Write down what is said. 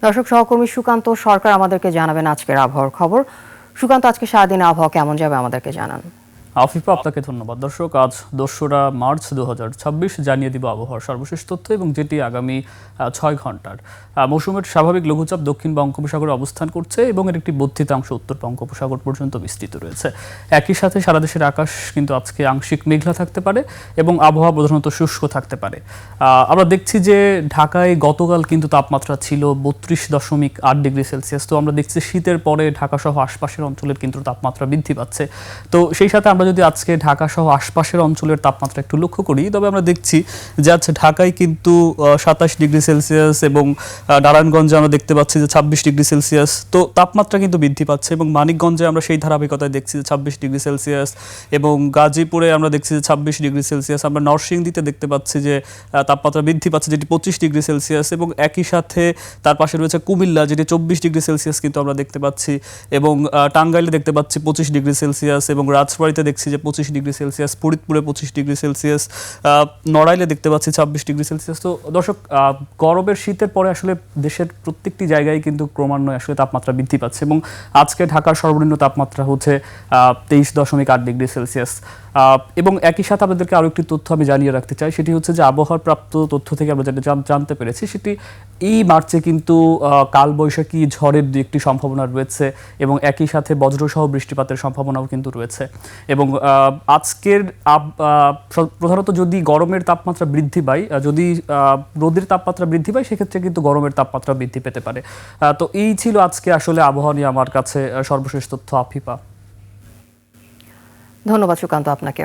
দর্শক, সহকর্মী সুকান্ত সরকার আমাদেরকে জানাবেন আজকের আবহাওয়ার খবর। সুকান্ত, আজকে সারাদিন আবহাওয়া কেমন যাবে আমাদেরকে জানান। আফিফা, আপনাকে ধন্যবাদ। দর্শক, আজ ২রা মার্চ ২০২৬ জানিয়ে দিব আবহাওয়ার সর্বশেষ তথ্য এবং যেটি আগামী ৬ ঘন্টার। মৌসুমের স্বাভাবিক লঘুচাপ দক্ষিণ বঙ্গোপসাগরে অবস্থান করছে এবং এর একটি বর্ধিতাংশ উত্তর বঙ্গোপসাগর পর্যন্ত বিস্তৃত রয়েছে। একই সাথে সারা দেশের আকাশ কিন্তু আজকে আংশিক মেঘলা থাকতে পারে এবং আবহাওয়া প্রধানত শুষ্ক থাকতে পারে। আমরা দেখছি যে ঢাকায় গতকাল কিন্তু তাপমাত্রা ছিল ৩২.৮ ডিগ্রি সেলসিয়াস। তো আমরা দেখছি শীতের পরে ঢাকা সহ আশপাশের অঞ্চলের কিন্তু তাপমাত্রা বৃদ্ধি পাচ্ছে। তো সেই সাথে আমরা যদি আজকে ঢাকা সহ আশপাশের অঞ্চলের তাপমাত্রা একটু লক্ষ্য করি, তবে আমরা দেখছি যে আজ ঢাকায় কিন্তু ২৭ ডিগ্রি সেলসিয়াস এবং নারায়ণগঞ্জে আমরা দেখতে পাচ্ছি যে ২৬ ডিগ্রি সেলসিয়াস। তো তাপমাত্রা কিন্তু বৃদ্ধি পাচ্ছে এবং মানিকগঞ্জে আমরা সেই ধারাবাহিকতায় দেখছি যে ২৬ ডিগ্রি সেলসিয়াস এবং গাজীপুরে আমরা দেখছি যে ২৬ ডিগ্রি সেলসিয়াস। আমরা নরসিংদীতে দেখতে পাচ্ছি যে তাপমাত্রা বৃদ্ধি পাচ্ছে, যেটি ২৫ ডিগ্রি সেলসিয়াস এবং একই সাথে তার পাশে রয়েছে কুমিল্লা, যেটি ২৪ ডিগ্রি সেলসিয়াস কিন্তু আমরা দেখতে পাচ্ছি এবং টাঙ্গাইলে দেখতে পাচ্ছি ২৫ ডিগ্রি সেলসিয়াস এবং রাজবাড়ীতে দেখছি যে ২৫ ডিগ্রি সেলসিয়াস, ফরিদপুরে ২৫ ডিগ্রি সেলসিয়াস, নড়াইলে দেখতে পাচ্ছি ২৬ ডিগ্রি সেলসিয়াস। তো দর্শক, গরমের শীতের পরে আসলে দেশের প্রত্যেকটি জায়গায় কিন্তু ক্রমান্বয়ে আসলে তাপমাত্রা বৃদ্ধি পাচ্ছে এবং আজকে ঢাকার সর্বনিম্ন তাপমাত্রা হচ্ছে ২৩.৮ ডিগ্রি সেলসিয়াস। এবং একই সাথে আপনাদেরকে আরও একটি তথ্য আমি জানিয়ে রাখতে চাই, সেটি হচ্ছে যে আবহাওয়ার প্রাপ্ত তথ্য থেকে আমরা যেটা জানতে পেরেছি, সেটি এই মার্চে কিন্তু কালবৈশাখী ঝড়ের দু একটি সম্ভাবনা রয়েছে এবং একই সাথে বজ্রসহ বৃষ্টিপাতের সম্ভাবনাও কিন্তু রয়েছে। এবং আজকের প্রধানত যদি গরমের তাপমাত্রা বৃদ্ধি পায়, যদি রোদের তাপমাত্রা বৃদ্ধি পায়, সেক্ষেত্রে কিন্তু গরমের তাপমাত্রা বৃদ্ধি পেতে পারে। তো এই ছিল আজকে আসলে আবহাওয়া নিয়ে আমার কাছে সর্বশেষ তথ্য। আফিফা, ধন্যবাদ সুকান্ত আপনাকে।